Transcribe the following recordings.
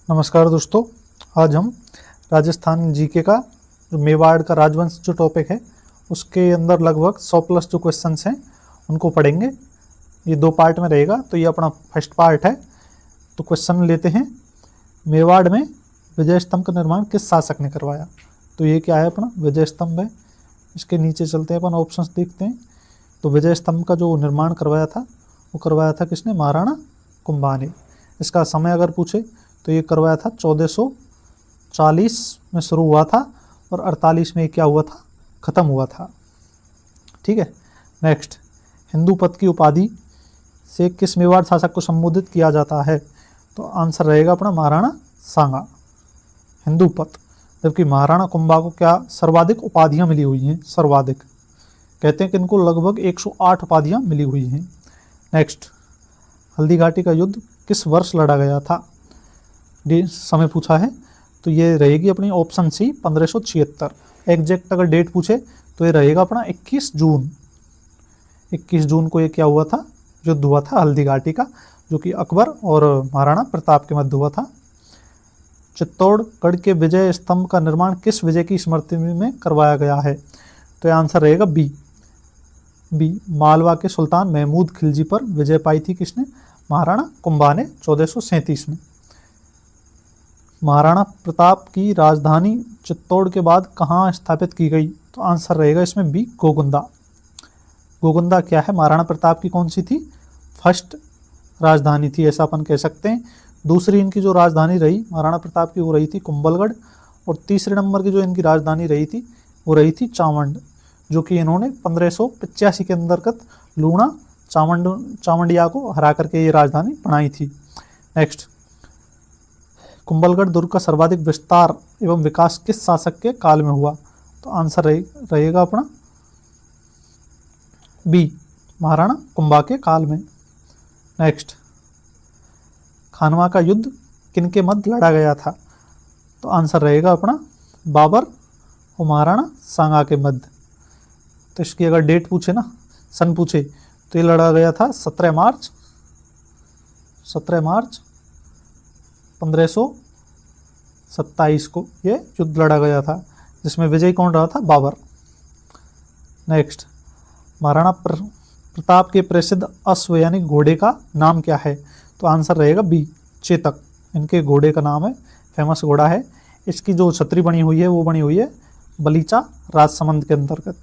नमस्कार दोस्तों, आज हम राजस्थान जीके का जो मेवाड़ का राजवंश जो टॉपिक है उसके अंदर लगभग 100 प्लस जो क्वेश्चंस हैं उनको पढ़ेंगे। ये 2 पार्ट में रहेगा, तो ये अपना फर्स्ट पार्ट है। तो क्वेश्चन लेते हैं, मेवाड़ में विजय स्तंभ का निर्माण किस शासक ने करवाया। तो ये क्या है, अपना विजय स्तंभ है। इसके नीचे चलते हैं, अपन ऑप्शंस देखते हैं। तो विजय स्तंभ का जो निर्माण करवाया था वो करवाया था किसने, महाराणा कुंभा ने। इसका समय अगर पूछे तो ये करवाया था 1440 में शुरू हुआ था और 48 में क्या हुआ था, ख़त्म हुआ था। ठीक है। नेक्स्ट, हिंदू पद की उपाधि से किस मेवाड़ शासक को संबोधित किया जाता है। तो आंसर रहेगा अपना महाराणा सांगा, हिंदू पद। जबकि महाराणा कुंभा को क्या सर्वाधिक उपाधियां मिली हुई हैं, सर्वाधिक। कहते हैं कि इनको लगभग 108 उपाधियां मिली हुई हैं। नेक्स्ट, हल्दी घाटी का युद्ध किस वर्ष लड़ा गया था। समय पूछा है तो ये रहेगी अपनी ऑप्शन सी 1576। एग्जैक्ट अगर डेट पूछे तो ये रहेगा अपना 21 जून। 21 जून को ये क्या हुआ था, युद्ध हुआ था हल्दी घाटी का, जो कि अकबर और महाराणा प्रताप के मध्य हुआ था। चित्तौड़गढ़ के विजय स्तंभ का निर्माण किस विजय की स्मृति में करवाया गया है। तो ये आंसर रहेगा बी। मालवा के सुल्तान महमूद खिलजी पर विजय पाई थी किसने, महाराणा कुंभा ने 1437 में। महाराणा प्रताप की राजधानी चित्तौड़ के बाद कहाँ स्थापित की गई। तो आंसर रहेगा इसमें बी, गोगुंदा। गोगुंदा क्या है, महाराणा प्रताप की कौन सी थी, फर्स्ट राजधानी थी, ऐसा अपन कह सकते हैं। दूसरी इनकी जो राजधानी रही महाराणा प्रताप की वो रही थी कुंभलगढ़, और तीसरे नंबर की जो इनकी राजधानी रही थी वो रही थी चावंड, जो कि इन्होंने 1585 के अंतर्गत लूणा चावंडिया को हरा करके ये राजधानी बनाई थी। नेक्स्ट, कुंभलगढ़ दुर्ग का सर्वाधिक विस्तार एवं विकास किस शासक के काल में हुआ। तो आंसर रहेगा अपना बी, महाराणा कुंभा के काल में। नेक्स्ट, खानवा का युद्ध किनके मध्य लड़ा गया था। तो आंसर रहेगा अपना बाबर और महाराणा सांगा के मध्य। तो इसकी अगर डेट पूछे ना, सन पूछे, तो ये लड़ा गया था 17 मार्च 1527 को ये युद्ध लड़ा गया था, जिसमें विजयी कौन रहा था, बाबर। नेक्स्ट, महाराणा प्रताप के प्रसिद्ध अश्व यानी घोड़े का नाम क्या है। तो आंसर रहेगा बी, चेतक। इनके घोड़े का नाम है, फेमस घोड़ा है। इसकी जो छतरी बनी हुई है वो बनी हुई है बलीचा राजसमंद के अंतर्गत।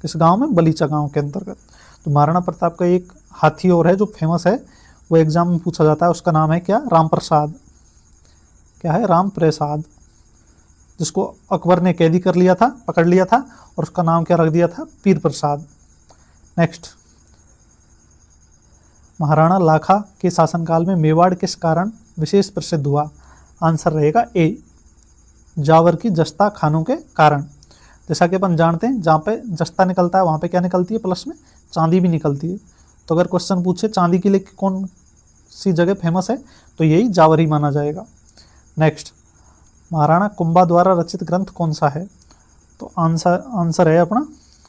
किस गांव में, बलीचा गांव के अंतर्गत। तो महाराणा प्रताप का एक हाथी और है जो फेमस है, वो एग्जाम में पूछा जाता है, उसका नाम है क्या, राम प्रसाद। क्या है, राम प्रसाद, जिसको अकबर ने कैदी कर लिया था, पकड़ लिया था, और उसका नाम क्या रख दिया था, पीर प्रसाद। नेक्स्ट, महाराणा लाखा के शासनकाल में मेवाड़ किस कारण विशेष प्रसिद्ध हुआ। आंसर रहेगा ए, जावर की जस्ता खानों के कारण। जैसा कि अपन जानते हैं, जहाँ पे जस्ता निकलता है वहाँ पे क्या निकलती है, प्लस में चांदी भी निकलती है। तो अगर क्वेश्चन पूछे चांदी के लिए कौन सी जगह फेमस है, तो यही जावर ही माना जाएगा। नेक्स्ट, महाराणा कुंभा द्वारा रचित ग्रंथ कौन सा है। तो आंसर है अपना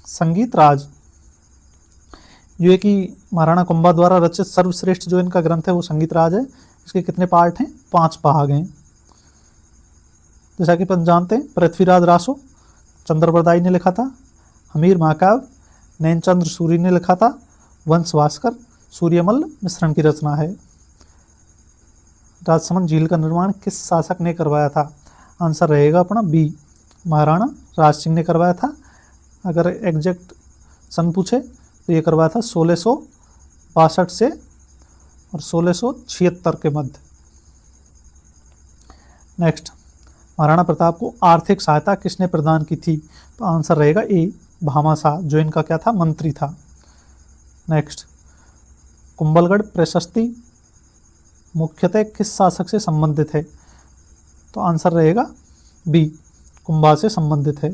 संगीत राज। ये कि महाराणा कुंभा द्वारा रचित सर्वश्रेष्ठ जो इनका ग्रंथ है वो संगीत राज है। इसके कितने पार्ट हैं, 5 भाग हैं। जैसा कि अपन जानते हैं, पृथ्वीराज रासो चंद्रबरदाई ने लिखा था, हमीर महाकाव्य नैनचंद्र सूरी ने लिखा था, वंश भास्कर सूर्यमल्ल मिश्रण की रचना है। राजसमंद झील का निर्माण किस शासक ने करवाया था। आंसर रहेगा अपना बी, महाराणा राज सिंह ने करवाया था। अगर एग्जैक्ट सन पूछे तो ये करवाया था 1662 से और 1676 के मध्य। नेक्स्ट, महाराणा प्रताप को आर्थिक सहायता किसने प्रदान की थी। तो आंसर रहेगा ए, भामाशाह, जो इनका क्या था, मंत्री था। नेक्स्ट, कुंभलगढ़ प्रशस्ति मुख्यतः किस शासक से संबंधित है। तो आंसर रहेगा बी, कुंभा से संबंधित है।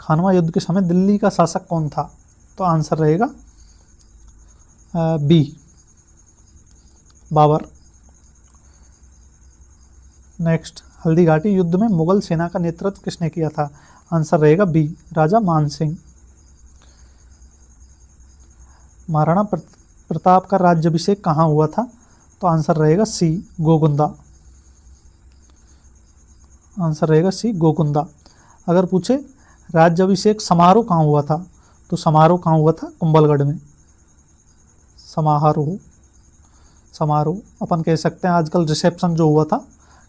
खानवा युद्ध के समय दिल्ली का शासक कौन था। तो आंसर रहेगा बी, बाबर। नेक्स्ट, हल्दी घाटी युद्ध में मुगल सेना का नेतृत्व किसने किया था। आंसर रहेगा बी, राजा मान सिंह। महाराणा प्रताप का राज्याभिषेक कहाँ हुआ था। तो आंसर रहेगा सी गोगुंदा। आंसर रहेगा सी गोगुंदा। अगर पूछे राज्याभिषेक समारोह कहाँ हुआ था, तो समारोह कहाँ हुआ था, कुंभलगढ़ में। समारोह समारोह अपन कह सकते हैं आजकल रिसेप्शन जो हुआ था,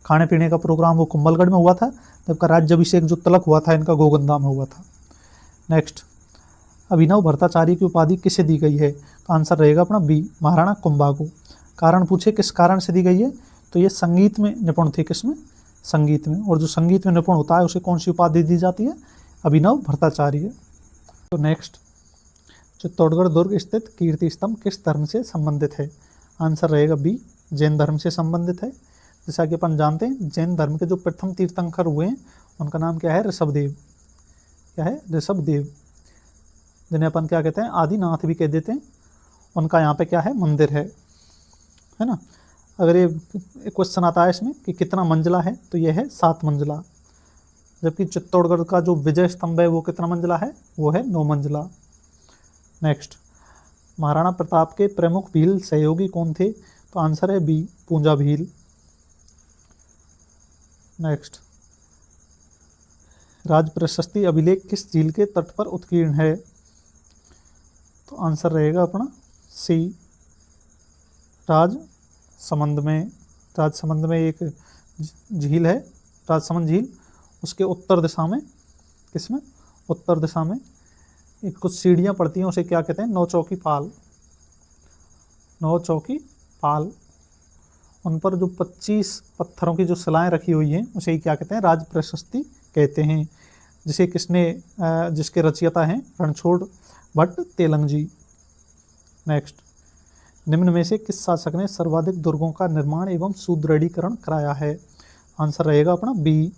खाने पीने का प्रोग्राम, वो कुंभलगढ़ में हुआ था, जबकि राज्याभिषेक जो तिलक हुआ था इनका गोगुंदा में हुआ था। नेक्स्ट, अभिनव भट्टाचार्य की उपाधि किसे दी गई है, तो आंसर रहेगा अपना बी महाराणा कुंभा को। कारण पूछे किस कारण से दी गई है, तो ये संगीत में निपुण थे, किसमें, संगीत में, और जो संगीत में निपुण होता है उसे कौन सी उपाधि दी जाती है, अभिनव भट्टाचार्य। तो नेक्स्ट, चित्तौड़गढ़ दुर्ग स्थित कीर्ति स्तंभ किस धर्म से संबंधित है, आंसर रहेगा बी जैन धर्म से संबंधित है। जैसा कि अपन जानते हैं जैन धर्म के जो प्रथम तीर्थंकर हुए हैं उनका नाम क्या है, ऋषभदेव। क्या है, ऋषभदेव, जिन्हें अपन क्या कहते हैं, आदिनाथ भी कह देते हैं। उनका यहाँ पे क्या है, मंदिर है ना। अगर ये क्वेश्चन आता है इसमें कि कितना मंजिला है, तो यह है 7 मंजिला, जबकि चित्तौड़गढ़ का जो विजय स्तंभ है वो कितना मंजिला है, वो है 9 मंजिला। नेक्स्ट, महाराणा प्रताप के प्रमुख भील सहयोगी कौन थे, तो आंसर है बी पूंजा भील। नेक्स्ट, राज प्रशस्ति अभिलेख किस झील के तट पर उत्कीर्ण है, तो आंसर रहेगा अपना सी राजसमंद में। राजसमंद में एक झील है, राजसमंद झील, उसके उत्तर दिशा में, किसमें, उत्तर दिशा में एक कुछ सीढ़ियाँ पड़ती हैं, उसे क्या कहते हैं, नौचौकी पाल। नौचौकी पाल, उन पर जो 25 पत्थरों की जो शिलाएँ रखी हुई हैं उसे ही क्या कहते हैं, राज प्रशस्ति कहते हैं, जिसे किसने जिसके रचयिता हैं रणछोड़ भट्ट तेलंग जी। नेक्स्ट, निम्न में से किस शासक ने सर्वाधिक दुर्गों का निर्माण एवं सुदृढ़ीकरण कराया है, आंसर रहेगा अपना बी।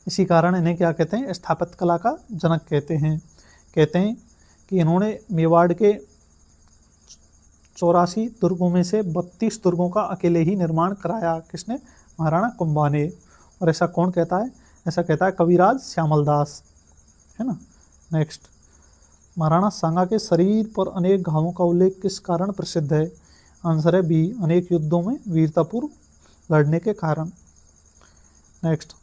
इसी कारण इन्हें क्या कहते हैं, स्थापत्य कला का जनक कहते हैं। कहते हैं कि इन्होंने मेवाड़ के 84 दुर्गों में से 32 दुर्गों का अकेले ही निर्माण कराया, किसने, महाराणा कुंभा ने। और ऐसा कौन कहता है, ऐसा कहता है कविराज श्यामल दास, है ना। नेक्स्ट, महाराणा सांगा के शरीर पर अनेक घावों का उल्लेख किस कारण प्रसिद्ध है, आंसर है बी अनेक युद्धों में वीरतापूर्व लड़ने के कारण। नेक्स्ट,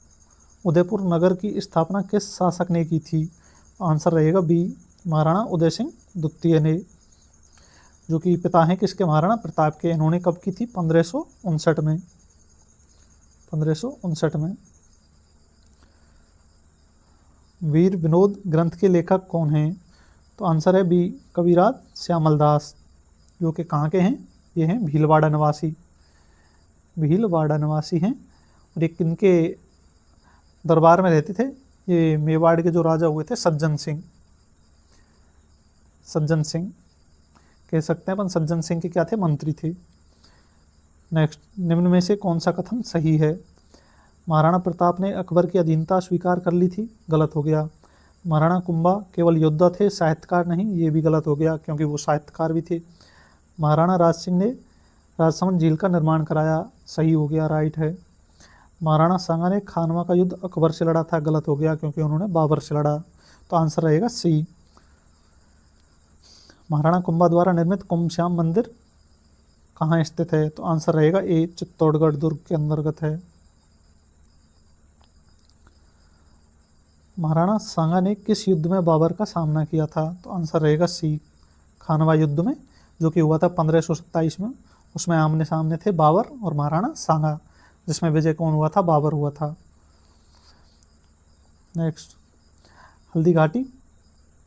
उदयपुर नगर की स्थापना किस शासक ने की थी, आंसर रहेगा बी महाराणा उदय सिंह द्वितीय ने, जो कि पिता हैं किसके, महाराणा प्रताप के। इन्होंने कब की थी, 1559 में। 1559 में। वीर विनोद ग्रंथ के लेखक कौन हैं, तो आंसर है बी कविराज श्यामल दास, जो कि कहाँ के हैं, ये हैं भीलवाड़ा निवासी, भीलवाड़ा निवासी हैं। और एक इनके दरबार में रहते थे, ये मेवाड़ के जो राजा हुए थे सज्जन सिंह, सज्जन सिंह कह सकते हैं अपन, सज्जन सिंह के क्या थे, मंत्री थे। नेक्स्ट, निम्न में से कौन सा कथन सही है, महाराणा प्रताप ने अकबर की अधीनता स्वीकार कर ली थी, गलत हो गया। महाराणा कुंभा केवल योद्धा थे, साहित्यकार नहीं, ये भी गलत हो गया क्योंकि वो साहित्यकार भी थे। महाराणा राज सिंह ने राजसमंद झील का निर्माण कराया, सही हो गया, राइट है। महाराणा सांगा ने खानवा का युद्ध अकबर से लड़ा था, गलत हो गया क्योंकि उन्होंने बाबर से लड़ा, तो आंसर रहेगा सी। महाराणा कुंभा द्वारा निर्मित कुंभश्याम मंदिर कहाँ स्थित है, तो आंसर रहेगा ए चित्तौड़गढ़ दुर्ग के अंतर्गत है। महाराणा सांगा ने किस युद्ध में बाबर का सामना किया था, तो आंसर रहेगा सी खानवा युद्ध में, जो कि हुआ था 1527 में। उसमें आमने सामने थे बाबर और महाराणा सांगा, जिसमें विजय कौन हुआ था, बाबर हुआ था। नेक्स्ट, हल्दी घाटी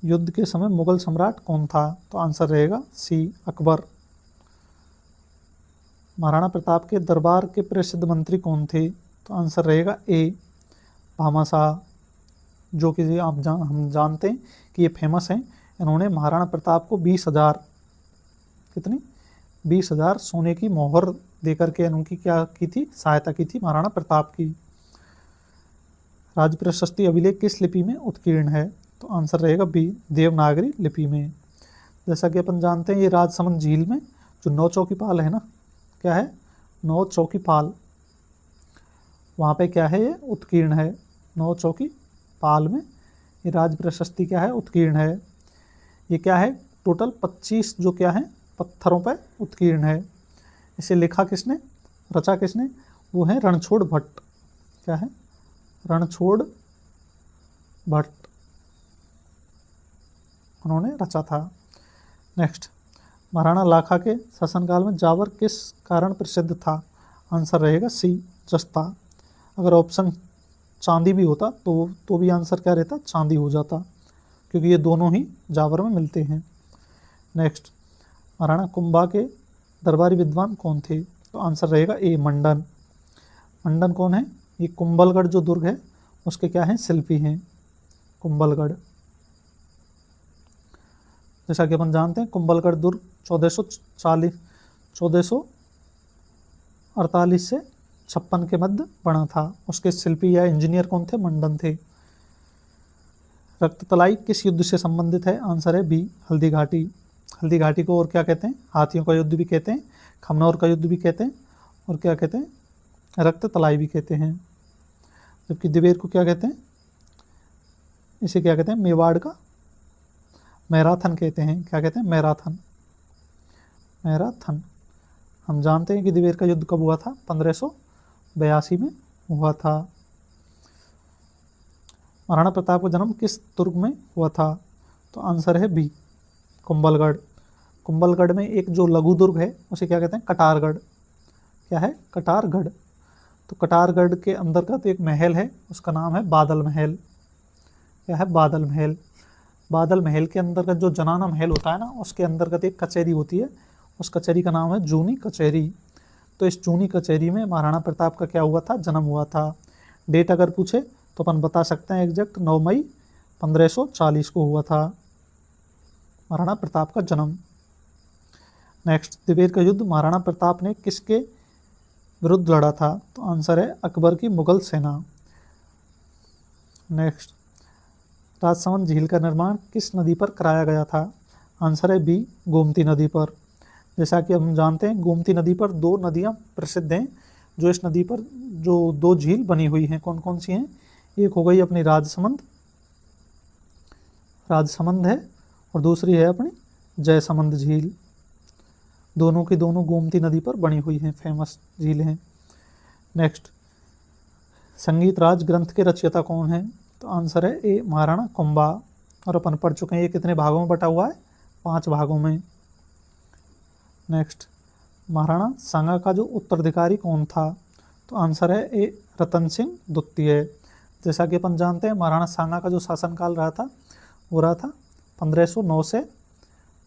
युद्ध के समय मुगल सम्राट कौन था, तो आंसर रहेगा सी अकबर। महाराणा प्रताप के दरबार के प्रसिद्ध मंत्री कौन थे, तो आंसर रहेगा ए भामाशाह, जो कि हम जानते हैं कि ये फेमस हैं। इन्होंने महाराणा प्रताप को 20,000 कितनी 20,000 सोने की मोहर देकर के उनकी क्या की थी, सहायता की थी महाराणा प्रताप की। राज प्रशस्ति अभिलेख किस लिपि में उत्कीर्ण है, तो आंसर रहेगा बी देवनागरी लिपि में। जैसा कि अपन जानते हैं ये राजसमंद झील में जो 9 चौकीपाल है ना, क्या है, 9 चौकीपाल, वहाँ पे क्या है, ये उत्कीर्ण है। 9 चौकीपाल में ये राज प्रशस्ति क्या है, उत्कीर्ण है। ये क्या है, टोटल 25 जो क्या है पत्थरों पर उत्कीर्ण है। इसे लिखा किसने, रचा किसने, वो है रणछोड़ भट्ट। क्या है, रणछोड़ भट्ट, उन्होंने रचा था। नेक्स्ट, महाराणा लाखा के शासनकाल में जावर किस कारण प्रसिद्ध था? आंसर रहेगा सी, जस्ता। अगर ऑप्शन चांदी भी होता तो भी आंसर क्या रहता, चांदी हो जाता, क्योंकि ये दोनों ही जावर में मिलते हैं। नेक्स्ट, महाराणा कुंभा के दरबारी विद्वान कौन थे? तो आंसर रहेगा ए, मंडन। मंडन कौन है? ये कुंभलगढ़ जो दुर्ग है उसके क्या हैं, शिल्पी हैं, कुंभलगढ़। जैसा कि अपन जानते हैं कुंभलगढ़ दुर्ग 1448 से 56 के मध्य बना था। उसके शिल्पी या इंजीनियर कौन थे? मंडन थे। रक्ततलाई किस युद्ध से संबंधित है? आंसर है बी, हल्दी घाटी। हल्दी घाटी को और क्या कहते हैं? हाथियों का युद्ध भी कहते हैं, खमनौर का युद्ध भी कहते हैं, और क्या कहते हैं, रक्ततलाई भी कहते हैं। जबकि दिवेर को क्या कहते हैं? इसे क्या कहते हैं? मेवाड़ का मैराथन कहते हैं। क्या कहते हैं? Marathon, marathon. हम जानते हैं कि दिवेर का युद्ध कब हुआ था? 1582 में हुआ था। महाराणा प्रताप का जन्म किस दुर्ग में हुआ था? तो आंसर है बी, कुंभलगढ़। कुंभलगढ़ में एक जो लघु दुर्ग है उसे क्या कहते हैं? कटारगढ़। क्या है? कटारगढ़। तो कटारगढ़ के अंतर्गत एक महल है, उसका नाम है बादल महल। क्या है? बादल महल। बादल महल के अंतर्गत जो जनाना महल होता है ना, उसके अंतर्गत एक कचहरी होती है, उस कचहरी का नाम है जूनी कचहरी। तो इस जूनी कचहरी में महाराणा प्रताप का क्या हुआ था? जन्म हुआ था। डेट अगर पूछे तो अपन बता सकते हैं एग्जैक्ट 9 मई 1540 को हुआ था महाराणा प्रताप का जन्म। नेक्स्ट, दिवेर का युद्ध महाराणा प्रताप ने किसके विरुद्ध लड़ा था? तो आंसर है अकबर की मुगल सेना। नेक्स्ट, राजसमंद झील का निर्माण किस नदी पर कराया गया था? आंसर है बी, गोमती नदी पर। जैसा कि हम जानते हैं गोमती नदी पर 2 नदियां प्रसिद्ध हैं, जो इस नदी पर जो 2 झील बनी हुई हैं, कौन कौन सी हैं? एक हो गई अपनी राजसमंद है, और दूसरी है अपनी जयसमंद झील। दोनों की दोनों गोमती नदी पर बनी हुई हैं, फेमस झील हैं। नेक्स्ट, संगीत राज ग्रंथ के रचयिता कौन है? तो आंसर है ए, महाराणा कुंभा। और अपन पढ़ चुके हैं ये कितने भागों में बटा हुआ है? 5 भागों में। नेक्स्ट, महाराणा सांगा का जो उत्तराधिकारी कौन था? तो आंसर है ए, रतन सिंह द्वितीय। जैसा कि अपन जानते हैं महाराणा सांगा का जो शासनकाल रहा था वो रहा था 1509 से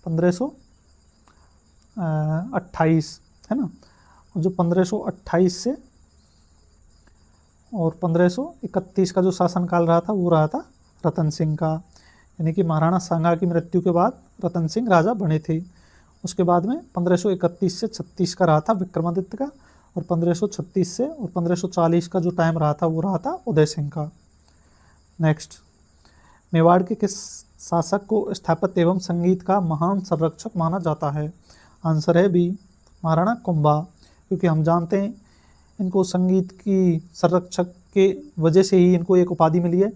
1528, है ना। और जो 1528 से और 1531 का जो शासनकाल रहा था वो रहा था रतन सिंह का। यानी कि महाराणा सांगा की मृत्यु के बाद रतन सिंह राजा बने थे। उसके बाद में 1531 से 36 का रहा था विक्रमादित्य का, और 1536 से और 1540 का जो टाइम रहा था वो रहा था उदय सिंह का। नेक्स्ट, मेवाड़ के किस शासक को स्थापत्य एवं संगीत का महान संरक्षक माना जाता है? आंसर है बी, महाराणा कुंभा। क्योंकि हम जानते हैं इनको संगीत की संरक्षक के वजह से ही इनको एक उपाधि मिली है,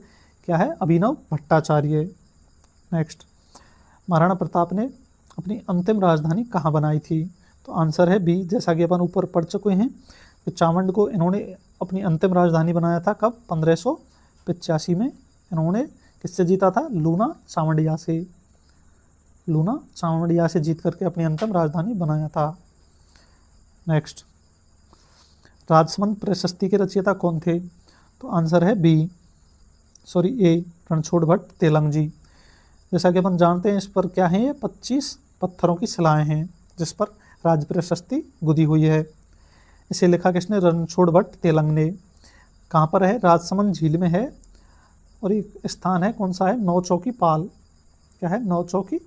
क्या है? अभिनव भट्टाचार्य। नेक्स्ट, महाराणा प्रताप ने अपनी अंतिम राजधानी कहाँ बनाई थी? तो आंसर है बी, जैसा कि अपन ऊपर पढ़ चुके हैं कि चावंड को इन्होंने अपनी अंतिम राजधानी बनाया था कब? 1585 में। इन्होंने किससे जीता था? लूना चावंडिया से। लूना चावंडिया से जीत करके अपनी अंतिम राजधानी बनाया था। नेक्स्ट, राजसमंद प्रशस्ति के रचयिता कौन थे? तो आंसर है बी, सॉरी ए, रणछोड़ भट्ट तेलंग जी। जैसा कि अपन जानते हैं इस पर क्या है? ये 25 पत्थरों की शिलाएं हैं जिस पर राज प्रशस्ति गुदी हुई है। इसे लिखा किसने? रणछोड़ भट्ट तेलंग ने। कहाँ पर है? राजसमंद झील में है, और एक स्थान है, कौन सा है? नौचौकी पाल। क्या है? नौचौकी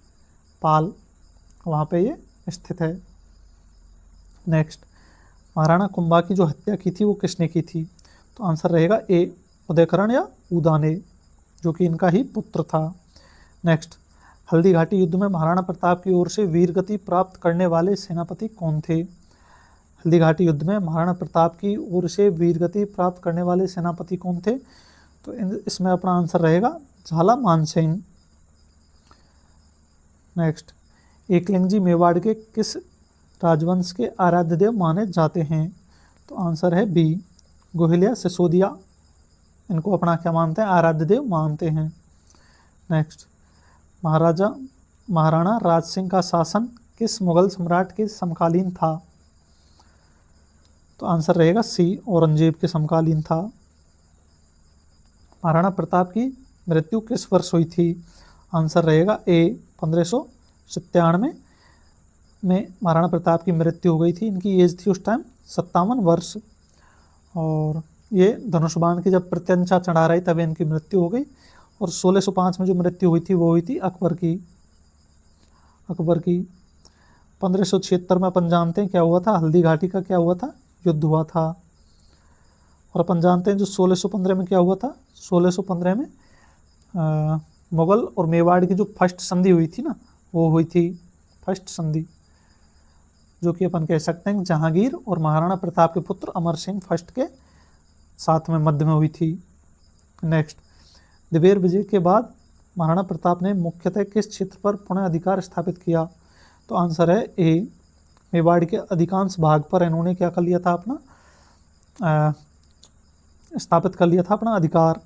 पाल, वहाँ पे ये स्थित है। नेक्स्ट, महाराणा कुंभा की जो हत्या की थी वो किसने की थी? तो आंसर रहेगा ए, उदयकरण या उदाने, जो कि इनका ही पुत्र था। नेक्स्ट, हल्दी घाटी युद्ध में महाराणा प्रताप की ओर से वीरगति प्राप्त करने वाले सेनापति कौन थे? हल्दी घाटी युद्ध में महाराणा प्रताप की ओर से वीरगति प्राप्त करने वाले सेनापति कौन थे? तो इसमें अपना आंसर रहेगा झाला मानसिंह। नेक्स्ट, एकलिंग जी मेवाड़ के किस राजवंश के आराध्य देव माने जाते हैं। तो आंसर है बी, गोहिल्या सिसोदिया इनको अपना क्या मानते हैं, आराध्य देव मानते हैं। नेक्स्ट, महाराणा राज सिंह का शासन किस मुगल सम्राट के समकालीन था? तो आंसर रहेगा सी, औरंगजेब के समकालीन था। महाराणा प्रताप की मृत्यु किस वर्ष हुई थी? आंसर रहेगा ए, 1597 में महाराणा प्रताप की मृत्यु हो गई थी। इनकी एज थी उस टाइम 57 वर्ष, और ये धनुष बाण की जब प्रत्यंचा चढ़ा रही तब इनकी मृत्यु हो गई। और 1605 में जो मृत्यु हुई थी वो हुई थी अकबर की। 1576 में अपन जानते हैं क्या हुआ था, हल्दी घाटी का क्या हुआ था, युद्ध हुआ था। और अपन जानते हैं जो 1615 में क्या हुआ था, 1615 में मुगल और मेवाड़ की जो फर्स्ट संधि हुई थी ना, वो हुई थी फर्स्ट संधि, जो कि अपन कह सकते हैं जहांगीर और महाराणा प्रताप के पुत्र अमर सिंह फर्स्ट के साथ में मध्य में हुई थी। नेक्स्ट, दिवेर विजय के बाद महाराणा प्रताप ने मुख्यतः किस क्षेत्र पर पुनः अधिकार स्थापित किया? तो आंसर है ए, मेवाड़ के अधिकांश भाग पर इन्होंने क्या कर लिया था, अपना स्थापित कर लिया था अपना अधिकार।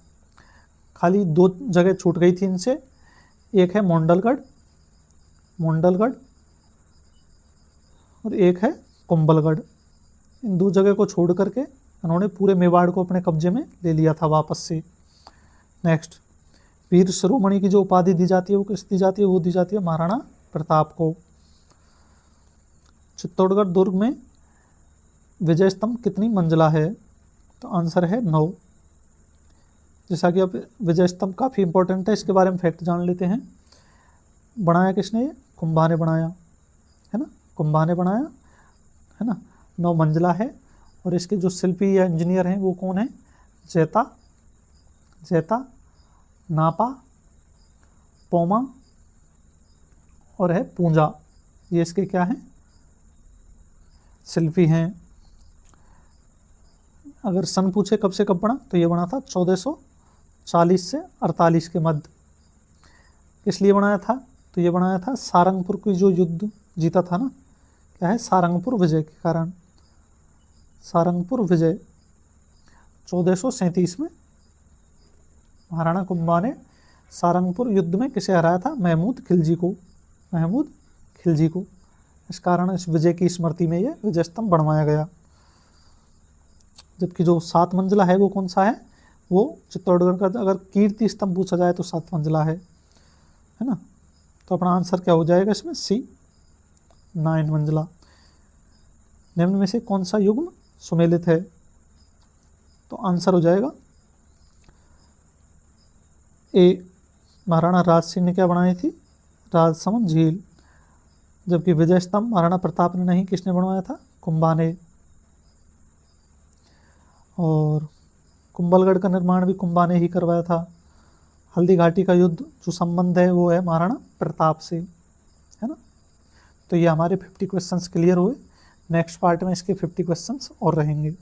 खाली दो जगह छूट गई थी इनसे, एक है मोंडलगढ़ और एक है कुंभलगढ़। इन दो जगह को छोड़ करके उन्होंने पूरे मेवाड़ को अपने कब्जे में ले लिया था वापस से। नेक्स्ट, वीर शिरोमणि की जो उपाधि दी जाती है वो किस दी जाती है? वो दी जाती है महाराणा प्रताप को। चित्तौड़गढ़ दुर्ग में विजय स्तंभ कितनी मंजिला है? तो आंसर है 9। जैसा कि अब विजय स्तंभ काफ़ी इंपॉर्टेंट है, इसके बारे में फैक्ट जान लेते हैं। बनाया किसने? ये कुंभा ने बनाया है ना, कुंभा ने बनाया है ना। 9 मंजिला है, और इसके जो शिल्पी या इंजीनियर हैं वो कौन है? जैता, नापा, पोमा और है पूंजा। ये इसके क्या हैं? शिल्पी हैं। अगर सन पूछे कब से कब बना, तो ये बना था 1440 से 48 के मध्य। किस लिए बनाया था? तो ये बनाया था सारंगपुर की जो युद्ध जीता था ना, क्या है, सारंगपुर विजय के कारण। सारंगपुर विजय 1437 में महाराणा कुंभा ने सारंगपुर युद्ध में किसे हराया था? महमूद खिलजी को। इस कारण इस विजय की स्मृति में ये विजय स्तंभ बनवाया गया। जबकि जो 7 मंजिला है वो कौन सा है? वो चित्तौड़गढ़ का अगर कीर्ति स्तंभ पूछा जाए तो 7 मंजिला है ना। तो अपना आंसर क्या हो जाएगा इसमें? सी, 9 मंजिला। निम्न में से कौन सा युग्म सुमेलित है? तो आंसर हो जाएगा ए, महाराणा राज सिंह ने क्या बनाई थी? राजसमंद झील। जबकि विजय स्तंभ महाराणा प्रताप ने नहीं, किसने बनवाया था? कुंभा ने। और कुंभलगढ़ का निर्माण भी कुंभा ने ही करवाया था। हल्दी घाटी का युद्ध जो संबंध है वो है महाराणा प्रताप से, है ना। तो ये हमारे 50 क्वेश्चंस क्लियर हुए। नेक्स्ट पार्ट में इसके 50 क्वेश्चंस और रहेंगे।